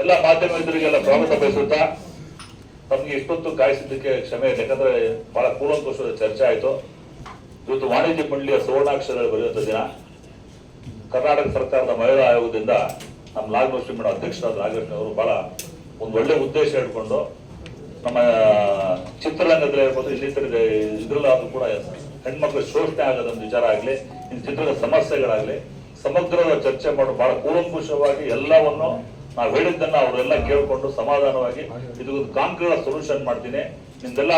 ಎಲ್ಲ ಮಾಧ್ಯಮ ಮಿತ್ರರಿಗೆಲ್ಲ ಸ್ವಾಗತ ಬಯಸುತ್ತಾ ತಮಗೆ ಇಷ್ಟೊತ್ತು ಕಾಯಿಸಿದ್ದಕ್ಕೆ ಕ್ಷಮೆ ಇದೆ. ಯಾಕಂದ್ರೆ ಬಹಳ ಕೂಲಂಕುಷದ ಚರ್ಚೆ ಆಯಿತು. ಇವತ್ತು ವಾಣಿಜ್ಯ ಮಂಡಳಿಯ ಸುವರ್ಣಾಕ್ಷರಗಳು ಬರೆಯುವಂಥ ದಿನ. ಕರ್ನಾಟಕ ಸರ್ಕಾರದ ಮಹಿಳಾ ಆಯೋಗದಿಂದ ನಮ್ಮ ನಾಗಲಕ್ಷ್ಮಿ ಮೇಡಮ್ ಅಧ್ಯಕ್ಷರಾದ ನಾಗಲಕ್ಷ್ಮಿ ಅವರು ಬಹಳ ಒಂದು ಒಳ್ಳೆ ಉದ್ದೇಶ ಇಟ್ಕೊಂಡು ನಮ್ಮ ಚಿತ್ರರಂಗದಲ್ಲಿ ಇರ್ಬೋದು, ಇನ್ನಿತರ ಇದ್ರಲ್ಲಾದ್ರೂ ಕೂಡ ಹೆಣ್ಮಕ್ಳು ಶೋಷಣೆ ಆಗೋದೊಂದು ವಿಚಾರ ಆಗಲಿ, ಇನ್ನು ಚಿತ್ರದ ಸಮಸ್ಯೆಗಳಾಗಲಿ ಸಮಗ್ರವಾದ ಚರ್ಚೆ ಮಾಡಿ ಬಹಳ ಕೂಲಂಕುಷವಾಗಿ ಎಲ್ಲವನ್ನು ನಾವು ಹೇಳಿದ್ದನ್ನ ಅವರೆಲ್ಲ ಕೇಳಿಕೊಂಡು ಸಮಾಧಾನವಾಗಿ ಇದೊಂದು ಕಾಂಕ್ರೀಟ್ ಸೊಲ್ಯೂಷನ್ ಮಾಡ್ತೀನಿ. ನಿಮ್ದೆಲ್ಲ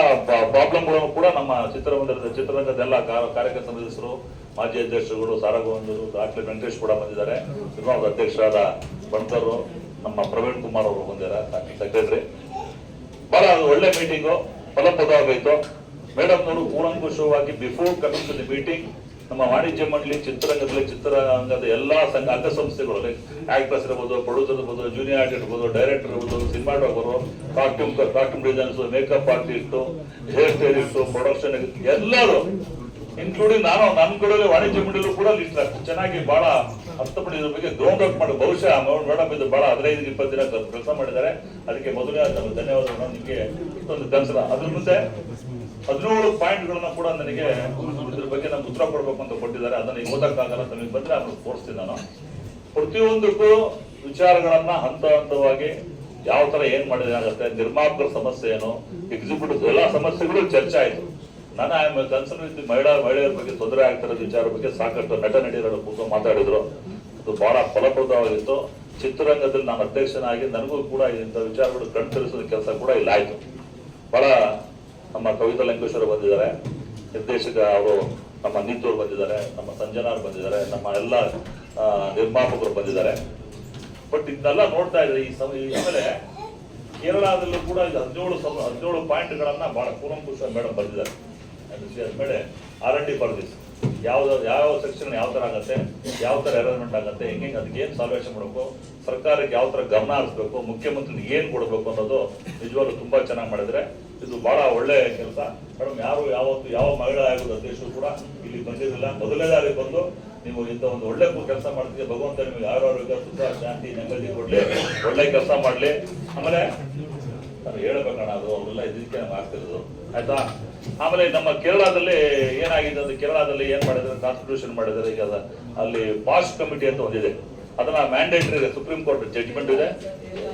ಪ್ರಾಬ್ಲಮ್ಗಳನ್ನು ಕೂಡ ನಮ್ಮ ಚಿತ್ರರಂಗದ ಎಲ್ಲ ಕಾರ್ಯಕರ್ತ ಸದಸ್ಯರು, ಮಾಜಿ ಅಧ್ಯಕ್ಷರುಗಳು, ಸಾರಗೋವಿಂದರು, ಡಾಕ್ಟರ್ ವೆಂಕಟೇಶ್ ಕೂಡ ಬಂದಿದ್ದಾರೆ. ಸಿನಿಮಾದ ಅಧ್ಯಕ್ಷರಾದ ಬಂಟರು, ನಮ್ಮ ಪ್ರವೀಣ್ ಕುಮಾರ್ ಅವರು ಬಂದಿದ್ದಾರೆ, ಸೆಕ್ರೆಟರಿ. ಬಹಳ ಒಳ್ಳೆ ಮೀಟಿಂಗು, ಫಲಪ್ರದವಾಯಿತು. ಮೇಡಮ್ನವರು ಕೂಲಂಕುಷವಾಗಿ before coming to the meeting ನಮ್ಮ ವಾಣಿಜ್ಯ ಮಂಡಳಿ ಚಿತ್ರರಂಗದ ಎಲ್ಲಾ ಸಂಘ ಅಂಗಸಂಸ್ಥೆಗಳು, ಆಕ್ಟರ್ಸ್ ಇರ್ಬೋದು, ಪ್ರೊಡ್ಯೂಸರ್ ಇರ್ಬೋದು, ಜೂನಿಯರ್ ಆರ್ಟಿಸ್ಟ್ ಇರ್ಬೋದು, ಡೈರೆಕ್ಟರ್ ಇರ್ಬೋದು, cinematographer, costume designers, makeup artist, hair stylist, production ಎಲ್ಲರೂ ಇನ್ಕ್ಲೂಡಿಂಗ್ ನಾನು ನನ್ನ ಕಡೆ ವಾಣಿಜ್ಯ ಮಂಡಳಿ ಕೂಡ ಲಿಸ್ಟ್ ಚೆನ್ನಾಗಿ ಬಹಳ ಅರ್ಥಪಡಿ ಇದ್ರ ಬಗ್ಗೆ ಗ್ರೌಂಡ್ ವರ್ಕ್ ಮಾಡಿ ಬಹುಶಃ ಮೇಡಮ್ ಇದು ಬಹಳ 15-20 ದಿನ ಕೆಲಸ ಮಾಡಿದ್ದಾರೆ. ಅದಕ್ಕೆ ಮೊದಲೇ ಧನ್ಯವಾದಗಳು ನಿಮಗೆ. ಇಷ್ಟೊಂದು ಕೆಲಸ ಅದ್ರ ಮುಂದೆ 17 ಪಾಯಿಂಟ್ಗಳನ್ನ ಕೂಡ ನನಗೆ ಇದ್ರ ಬಗ್ಗೆ ನಮ್ಗೆ ಉತ್ತರ ಕೊಡ್ಬೇಕು ಅಂತ ಕೊಟ್ಟಿದ್ದಾರೆ. ಅದನ್ನ ಓದಕ್ಕಾಗಲ್ಲ, ತಮಗೆ ಬಂದ್ರೆ ಅದನ್ನು ತೋರಿಸ್ತೀನಿ ನಾನು. ಪ್ರತಿಯೊಂದಕ್ಕೂ ವಿಚಾರಗಳನ್ನ ಹಂತ ಹಂತವಾಗಿ ಯಾವ ತರ ಏನ್ ಮಾಡಿದ್ರೆ ಆಗುತ್ತೆ, ನಿರ್ಮಾಪಕರ ಸಮಸ್ಯೆ ಏನು, ಎಕ್ಸಿಕ್ಯೂಟಿವ್ ಎಲ್ಲ ಸಮಸ್ಯೆಗಳು ಚರ್ಚೆ ಆಯ್ತು. ನಾನು ಕನ್ಸರ್ನ್ ಮಹಿಳೆಯರ ಬಗ್ಗೆ ತೊಂದರೆ ಆಗ್ತಿರೋ ವಿಚಾರ ಬಗ್ಗೆ ಸಾಕಷ್ಟು ನಟ ನಟಿಯರು ಕೂತು ಮಾತಾಡಿದ್ರು. ಅದು ಬಹಳ ಫಲಪ್ರದವಾಗಿತ್ತು. ಚಿತ್ರರಂಗದಲ್ಲಿ ನಾನು ಅಧ್ಯಕ್ಷನಾಗಿ ನನಗೂ ಕೂಡ ಇಂಥ ವಿಚಾರಗಳು ಕಣ್ತರಿಸೋದ ಕೆಲಸ ಕೂಡ ಇಲ್ಲ ಆಯ್ತು. ಬಹಳ ನಮ್ಮ ಕವಿತಾ ಲಂಕೇಶ್ವರ ಬಂದಿದ್ದಾರೆ, ನಿರ್ದೇಶಕ ಅವರು ನಮ್ಮ ನೀತೂರು ಬಂದಿದ್ದಾರೆ, ನಮ್ಮ ಸಂಜನಾರ್ ಬಂದಿದ್ದಾರೆ, ನಮ್ಮ ಎಲ್ಲ ನಿರ್ಮಾಪಕರು ಬಂದಿದ್ದಾರೆ. ಬಟ್ ಇದನ್ನೆಲ್ಲ ನೋಡ್ತಾ ಇದ್ರೆ ಆಮೇಲೆ ಕೇರಳದಲ್ಲೂ ಕೂಡ 17 ಪಾಯಿಂಟ್ಗಳನ್ನ ಬಹಳ ಕೂಲಂಕುಷ ಮೇಡಮ್ ಬಂದಿದ್ದಾರೆ. ಮೇಲೆ R&D ಬರ್ದಿಸ್ ಯಾವ ಸೆಕ್ಷನ್ ಯಾವ ತರ ಆಗುತ್ತೆ, ಯಾವ ತರ ಅರೇಂಜ್ಮೆಂಟ್ ಆಗುತ್ತೆ, ಹೆಂಗೆ ಅದಕ್ಕೆ ಏನ್ ಸಾಲ್ವೇಷನ್ ಮಾಡಬೇಕು, ಸರ್ಕಾರಕ್ಕೆ ಯಾವ ತರ ಗಮನ ಹರಿಸಬೇಕು, ಮುಖ್ಯಮಂತ್ರಿ ಏನ್ ಕೊಡಬೇಕು ಅನ್ನೋದು ನಿಜವಾಗ್ಲೂ ತುಂಬಾ ಚೆನ್ನಾಗಿ ಮಾಡಿದ್ರೆ. ಇದು ಬಹಳ ಒಳ್ಳೆ ಕೆಲಸ ಮೇಡಮ್. ಯಾವತ್ತು ಯಾವ ಮಹಿಳಾ ಆಯೋಗದ ಅಧ್ಯಕ್ಷರು ಕೂಡ ಇಲ್ಲಿ ಬಂದಿರಲಿಲ್ಲ. ಮೊದಲನೇದಾಗಿ ಬಂದು ನೀವು ಇಂಥ ಒಂದು ಒಳ್ಳೆ ಕೆಲಸ ಮಾಡ್ತೀವಿ, ಭಗವಂತ ನಿಮಗೆ ಆರೋಗ್ಯ, ಸುಖ, ಶಾಂತಿ, ನೆಮ್ಮದಿ ಕೊಡ್ಲಿ, ಒಳ್ಳೆ ಕೆಲಸ ಮಾಡ್ಲಿ. ಆಮೇಲೆ ನಾನು ಹೇಳ್ಬೇಕಣ್ಣ, ಅದು ಅವರೆಲ್ಲ ಇದಕ್ಕೆ ಆಗ್ತಿರೋದು ಆಯ್ತಾ. ಆಮೇಲೆ ನಮ್ಮ ಕೇರಳದಲ್ಲಿ ಏನಾಗಿದೆ ಅಂದ್ರೆ, ಕೇರಳದಲ್ಲಿ ಏನ್ ಮಾಡಿದ್ರೆ ಕಾನ್ಸ್ಟಿಟ್ಯೂಷನ್ ಮಾಡಿದ್ರೆ, ಈಗ ಅಲ್ಲಿ ಪಾಸ್ಟ್ ಕಮಿಟಿ ಅಂತ ಒಂದಿದೆ, ಅದನ್ನ ಮ್ಯಾಂಡೇಟರಿ ಇದೆ, ಸುಪ್ರೀಂ ಕೋರ್ಟ್ ಜಡ್ಜ್ಮೆಂಟ್ ಇದೆ,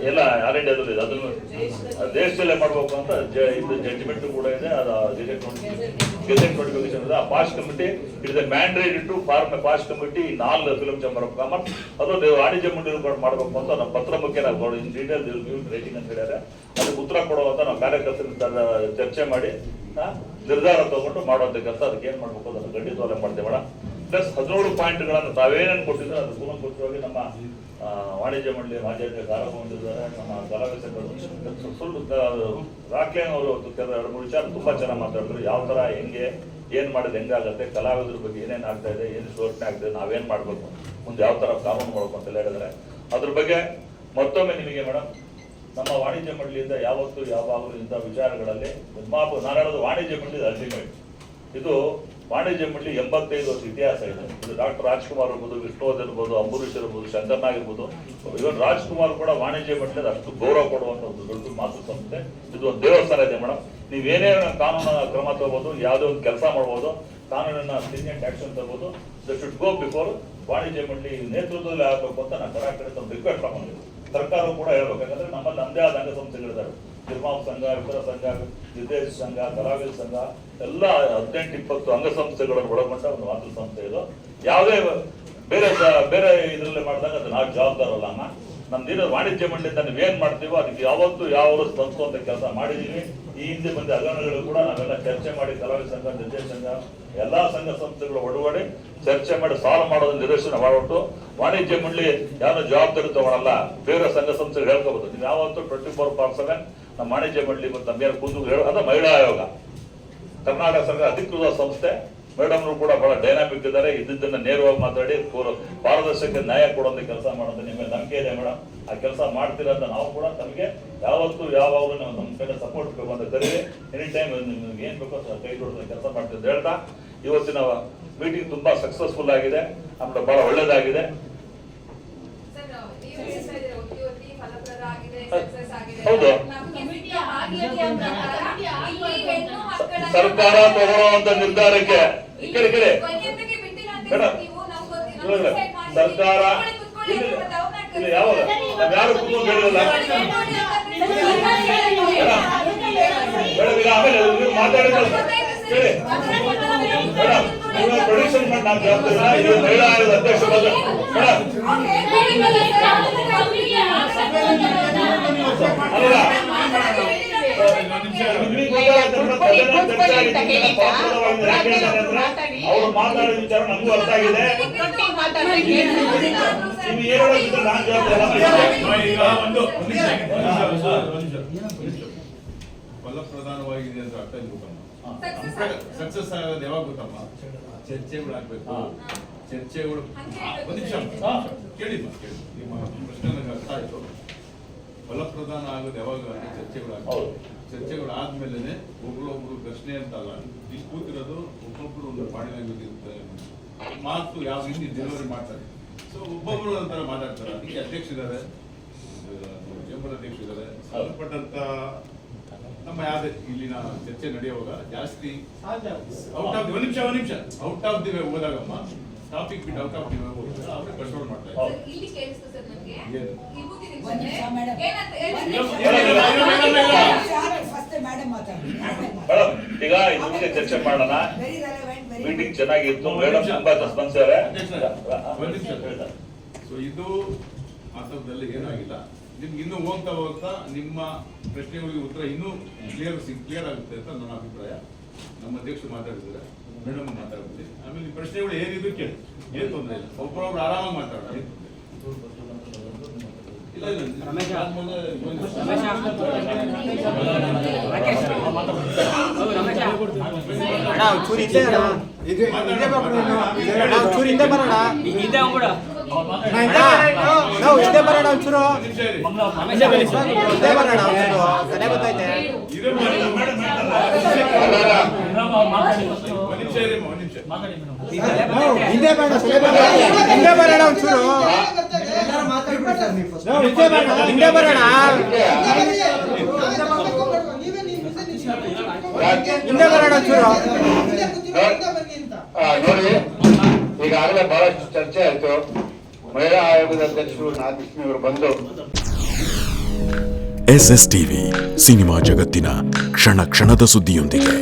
ಎಲ್ಲ ಆಲ್ ಇಂಡಿಯಾದಲ್ಲಿ ಇದೆ. ಅದನ್ನು ದೇಶದಲ್ಲೇ ಮಾಡ್ಬೇಕು ಅಂತ ಇದು ಜಡ್ಜ್ಮೆಂಟ್ ಕೂಡ ಇದೆ. ಅದು ಗೆಜೆಟ್ ನೋಟಿಫಿಕೇಶನ್ ಇದೆ. ಆ past committee it is mandatory to form a past committee in all film chamber of commerce. ಅದು ವಾಣಿಜ್ಯ ಮಂಡಳಿ ಮಾಡಬೇಕು ಅಂತ ನಮ್ಮ ಪತ್ರ ಮುಖ್ಯ ಇನ್ ಡೀಟೇಲ್ ರೇಟಿಂಗ್ ಅಂತ ಹೇಳಿದ್ರೆ ಅದಕ್ಕೆ ಉತ್ತರ ಕೊಡುವಂತ ನಾವು ಕಾರ್ಯಕರ್ತರ ಚರ್ಚೆ ಮಾಡಿ ನಿರ್ಧಾರ ತಗೊಂಡು ಮಾಡುವಂತ ಕೆಲಸ. ಅದಕ್ಕೆ ಏನ್ ಮಾಡ್ಬೇಕು ಅದನ್ನು ಖಂಡಿತವಾಗ್ಲೂ ಮಾಡ್ತೇವೆ ಮೇಡಮ್. ಪ್ಲಸ್ 17 ಪಾಯಿಂಟ್ಗಳನ್ನು ತಾವೇನೇನು ಕೊಟ್ಟಿದ್ರೆ ಅದು ಕೂಲಂಕುಷವಾಗಿ ನಮ್ಮ ವಾಣಿಜ್ಯ ಮಂಡಳಿ ಮಾಜಿ ಅಧ್ಯಕ್ಷ ಆರಂಭಿಸಿದ್ದಾರೆ. ನಮ್ಮ ಕಲಾವಿದರು ರಾಕ್ಲೇನ್ ಅವರು 2-3 ವಿಚಾರ ತುಂಬಾ ಚೆನ್ನಾಗಿ ಮಾತಾಡಿದ್ರು. ಯಾವ ತರ ಹೆಂಗೆ ಏನ್ ಮಾಡಿದ್ರೆ ಹೆಂಗಾಗತ್ತೆ, ಕಲಾವಿದರ ಬಗ್ಗೆ ಏನೇನ್ ಆಗ್ತಾ ಇದೆ, ಏನು ಶೋಷಣೆ ಆಗ್ತದೆ, ನಾವೇನ್ ಮಾಡ್ಬೇಕು, ಮುಂದೆ ಯಾವ ತರ ಕಾನೂನು ಮಾಡ್ಬೇಕು ಅಂತೆಲ್ಲ ಹೇಳಿದ್ರೆ ಅದ್ರ ಬಗ್ಗೆ ಮತ್ತೊಮ್ಮೆ ನಿಮಗೆ ಮೇಡಮ್, ನಮ್ಮ ವಾಣಿಜ್ಯ ಮಂಡಳಿಯಿಂದ ಯಾವತ್ತೂ ಯಾವಾಗಲೂ ಇಂಥ ವಿಚಾರಗಳಲ್ಲಿ ನಾನು ಹೇಳೋದು ವಾಣಿಜ್ಯ ಮಂಡಳಿ ಅಲ್ಟಿಮೇಟ್. ಇದು ವಾಣಿಜ್ಯ ಮಂಡಳಿ 85 ವರ್ಷ ಇತಿಹಾಸ ಇದೆ. ಇದು ಡಾಕ್ಟರ್ ರಾಜ್ಕುಮಾರ್ ಇರ್ಬೋದು, ವಿಷ್ಣುವರ್ಧನ್ ಇರ್ಬೋದು, ಅಂಬರೀಶ್ ಇರ್ಬೋದು, ಶಂಕರ್ನಾಗ್ ಇರ್ಬೋದು, ಇವನ್ ರಾಜ್ಕುಮಾರ್ ಕೂಡ ವಾಣಿಜ್ಯ ಮಂಡಳಿ ಅಷ್ಟು ಗೌರವ ಕೊಡುವಂತ ಒಂದು ದೊಡ್ಡ ಮಾತು ಸಂಸ್ಥೆ. ಇದು ಒಂದು ದೇವಸ್ಥಾನ ಇದೆ ಮೇಡಮ್. ನೀವೇನೇ ಕಾನೂನು ಕ್ರಮ ತಗೋಬಹುದು, ಯಾವುದೇ ಒಂದು ಕೆಲಸ ಮಾಡ್ಬೋದು, ಕಾನೂನಿನ ಸ್ಟೀನಿಯಂಟ್ ಆಕ್ಷನ್ ತಗೋಬಹುದು. ದ ಶುಡ್ ಗೋ ಬಿಫೋರ್ ವಾಣಿಜ್ಯ ಮಂಡಳಿ ನೇತೃತ್ವದಲ್ಲಿ ಆಗಬೇಕು ಅಂತ ನಾನು ಕಡೆ ತಮ್ಮ ರಿಕ್ವೆಸ್ಟ್ ತಗೊಂಡಿದ್ದೀನಿ. ಸರ್ಕಾರ ಕೂಡ ಹೇಳ್ಬೇಕು, ಯಾಕಂದ್ರೆ ನಮ್ಮಲ್ಲಿ ನಮ್ಮದೇ ಆದ ಅಂಗಸಂಸ್ಥೆಗಳಿದ್ದಾರೆ. ನಿರ್ಮಾಪಕ ಸಂಘ, ವಿತರ ಸಂಘ, ನಿರ್ದೇಶಕ ಸಂಘ, ಕಲಾವಿದ ಸಂಘ ಎಲ್ಲ 18-20 ಅಂಗಸಂಸ್ಥೆಗಳನ್ನು ಒಳಗೊಂಡ ಒಂದು ಮಾತೃ ಸಂಸ್ಥೆ ಇದು. ಯಾವುದೇ ಬೇರೆ ಇದರಲ್ಲಿ ಮಾಡಿದಾಗ ಅದು ನಾವು ಜವಾಬ್ದಾರ ಅಲ್ಲ ಅಮ್ಮ. ನಮ್ದು ವಾಣಿಜ್ಯ ಮಂಡಳಿಯಿಂದ ನೀವೇನ್ ಮಾಡ್ತೀವೋ ಅದಕ್ಕೆ ಯಾವತ್ತು ಯಾವ ಸ್ಪಂದಿಸುವಂತ ಕೆಲಸ ಮಾಡಿದೀವಿ. ಈ ಹಿಂದೆ ಬಂದ ಹಗರಣಗಳು ಕೂಡ ನಾವೆಲ್ಲ ಚರ್ಚೆ ಮಾಡಿ, ಕಲಾವಿದ ಸಂಘ, ನಿರ್ದೇಶಕ ಸಂಘ, ಎಲ್ಲಾ ಸಂಘ ಸಂಸ್ಥೆಗಳು ಒಡಗೂಡಿ ಚರ್ಚೆ ಮಾಡಿ ಸಾಲ್ವ್ ಮಾಡೋದನ್ನ ನಿದರ್ಶನ ಮಾಡ್ಬಿಟ್ಟು ವಾಣಿಜ್ಯ ಮಂಡಳಿ ಯಾರು ಜವಾಬ್ದಾರಿ ತಗೊಳಲ್ಲ. ಬೇರೆ ಸಂಘ ಸಂಸ್ಥೆಗಳು ಹೇಳ್ಕೋಬಹುದು. ನೀವು ಯಾವತ್ತು 24/7 ನಮ್ಮ ವಾಣಿಜ್ಯ ಮಂಡಳಿ ಮತ್ತು ನಮ್ಮ ಕೂತು ಅದು ಮಹಿಳಾ ಆಯೋಗ, ಕರ್ನಾಟಕ ಸರ್ಕಾರ ಅಧಿಕೃತ ಸಂಸ್ಥೆ. ಮೇಡಮ್ರು ಕೂಡ ಬಹಳ ಡೈನಾಮಿಕ್ ಇದ್ದಾರೆ. ಇದ್ದನ್ನ ನೇರವಾಗಿ ಮಾತಾಡಿ ಪಾರದರ್ಶಕ ನ್ಯಾಯ ಕೊಡುವಂತ ಕೆಲಸ ಮಾಡೋದು ನಿಮಗೆ ನಂಬಿಕೆ ಇದೆ ಮೇಡಮ್. ಆ ಕೆಲಸ ಮಾಡ್ತೀರಾ ಅಂತ ನಾವು ಕೂಡ ತಮಗೆ ಯಾವತ್ತು ಯಾವಾಗಲೂ ನಾವು ನಮ್ಮ ಕಡೆ ಸಪೋರ್ಟ್ ಬೇಕು ಅಂತ ಕರೀರಿ. ಎನಿ ಟೈಮ್ ನಿಮ್ಗೆ ಏನ್ ಬೇಕೋ ಕೈ ಕೊಡೋದು ಕೆಲಸ ಮಾಡ್ತೀವಿ ಅಂತ ಹೇಳ್ತಾ, ಇವತ್ತಿನ ಮೀಟಿಂಗ್ ತುಂಬಾ ಸಕ್ಸಸ್ಫುಲ್ ಆಗಿದೆ, ಆಮೇಲೆ ಬಹಳ ಒಳ್ಳೇದಾಗಿದೆ. ಹೌದು. ಸರ್ಕಾರ ತಗೊಳ್ಳುವಂತ ನಿರ್ಧಾರಕ್ಕೆ ಈ ಕಡೆ ಮೇಡಮ್ ಸರ್ಕಾರ ಇಲ್ಲ ಯಾವಾಗ ನಾವ್ ಯಾರು ಕೂತ್ಕೊಂಡು ಹೇಳಿರಲ್ಲ ಮೇಡಮ್ ಈಗ ಆಮೇಲೆ ಮಾತಾಡಿದ್ರೆ ಕೇಳಿ ಮೇಡಮ್ ನೀವು ಪ್ರೊಡಿಕ್ಷನ್ ಮಾಡಿ ನಾನು ಜವಾಬ್ದಾರಿಲ್ಲ ಇದು ಮಹಿಳಾ ಆಯೋಗದ ಅಧ್ಯಕ್ಷ ಮೇಡಮ್ ಅಲ್ಲ ಅವರು ಮಾತಾಡಿದ ವಿಚಾರ ನಮಗೂ ಅರ್ಥ ಆಗಿದೆ. ನೀವು ಹೇಳೋದಿದ್ರೆ ನಾನು ಫಲಪ್ರಧಾನವಾಗಿದೆ ಅಂತ ಅರ್ಥ ಗೊತ್ತಮ್ಮ. ಸಕ್ಸಸ್ ಆಗೋದು ಯಾವಾಗ ಗೊತ್ತಮ್ಮ? ಚರ್ಚೆಗಳು ಆಗ್ಬೇಕು. ಚರ್ಚೆಗಳು ಒಂದು ನಿಮಿಷ ಕೇಳಿ ನಿಮ್ಮ ಪ್ರಶ್ನೆ ನನಗೆ ಅರ್ಥ ಆಯ್ತು. ಫಲಪ್ರಧಾನ ಆಗೋದು ಯಾವಾಗ ಚರ್ಚೆಗಳು ಆಗ್ತದೆ. ಚರ್ಚೆಗಳು ಆದ್ಮೇಲೆ ಒಬ್ರು ಪ್ರಶ್ನೆ ಅಂತಲ್ಲ, ಇಲ್ಲಿ ಕೂತಿರೋದು ಒಬ್ಬೊಬ್ರು ಒಂದು ಬಾಡಿ ಲ್ಯಾಂಗ್ವೇಜ್ ಇರುತ್ತೆ, ಮಾತು ಯಾವ ರೀತಿ ಡೆಲಿವರಿ ಮಾಡ್ತಾರೆ. ಸೊ ಒಬ್ಬೊಬ್ರು ಒಂಥರ ಮಾತಾಡ್ತಾರೆ. ಅದಕ್ಕೆ ಅಧ್ಯಕ್ಷರಿದ್ದಾರೆ, ಚೇಂಬರ್ ಅಧ್ಯಕ್ಷರಿದ್ದಾರೆ, ಸಂಬಂಧಪಟ್ಟಂತ ನಮ್ಮ ಯಾವ್ದೇ ಇಲ್ಲಿನ ಚರ್ಚೆ ನಡೆಯುವಾಗ ಜಾಸ್ತಿ ಔಟ್ ಆಫ್ ಒಂದು ನಿಮಿಷ ಔಟ್ ಆಫ್ ದಿ ವೇ ಹೋದಾಗಮ್ಮ ಟಾಪಿಕ್ ಬಿಟ್ಟು ಔಟ್ ಆಫ್ ದಿ ವೇ ಹೋದಾಗ ಅವ್ರೆ ಕಂಟ್ರೋಲ್ ಮಾಡ್ತಾರೆ. ಈಗ ಇದಕ್ಕೆ ಚರ್ಚೆ ಮಾಡೋಣ. ಮೀಟಿಂಗ್ ಚೆನ್ನಾಗಿತ್ತು, ಮೇಡಮ್ ತುಂಬಾ ಸ್ಪಂದಿಸಿದ್ದಾರೆ. ಸೊ ಇದು ಆತರದಲ್ಲಿ ಏನಾಗಿಲ್ಲ. ನಿಮ್ಗೆ ಇನ್ನೂ ಹೋಗ್ತಾ ಹೋಗ್ತಾ ನಿಮ್ಮ ಪ್ರಶ್ನೆಗಳಿಗೆ ಉತ್ತರ ಇನ್ನೂ ಕ್ಲಿಯರ್ ಆಗುತ್ತೆ ಅಂತ ನನ್ನ ಅಭಿಪ್ರಾಯ. ನಮ್ಮ ಅಧ್ಯಕ್ಷರು ಮಾತಾಡಿದ್ದಾರೆ, ಮೇಡಮ್ ಮಾತಾಡಿದ್ರಿ. ಆಮೇಲೆ ಈ ಪ್ರಶ್ನೆಗಳು ಏನಿದ್ರು ಕೇಳಿ, ಏನ್ ತೊಂದರೆ ಇಲ್ಲ. ಒಬ್ಬರೊಬ್ರು ಆರಾಮಾಗಿ ಮಾತಾಡೋಣ, ಏನ್ ತೊಂದರೆ ಇಲ್ಲ. ನೋಡಿ, ಈಗಾಗಲೇ ಬಹಳಷ್ಟು ಚರ್ಚೆ ಆಯ್ತು. ಮಹಿಳಾ ಆಯೋಗದ ಅಧ್ಯಕ್ಷರು ನಾಗಲಕ್ಷ್ಮಿ ಅವರು ಬಂದು SS ಟಿವಿ ಸಿನಿಮಾ ಜಗತ್ತಿನ ಕ್ಷಣ ಕ್ಷಣದ ಸುದ್ದಿಯೊಂದಿಗೆ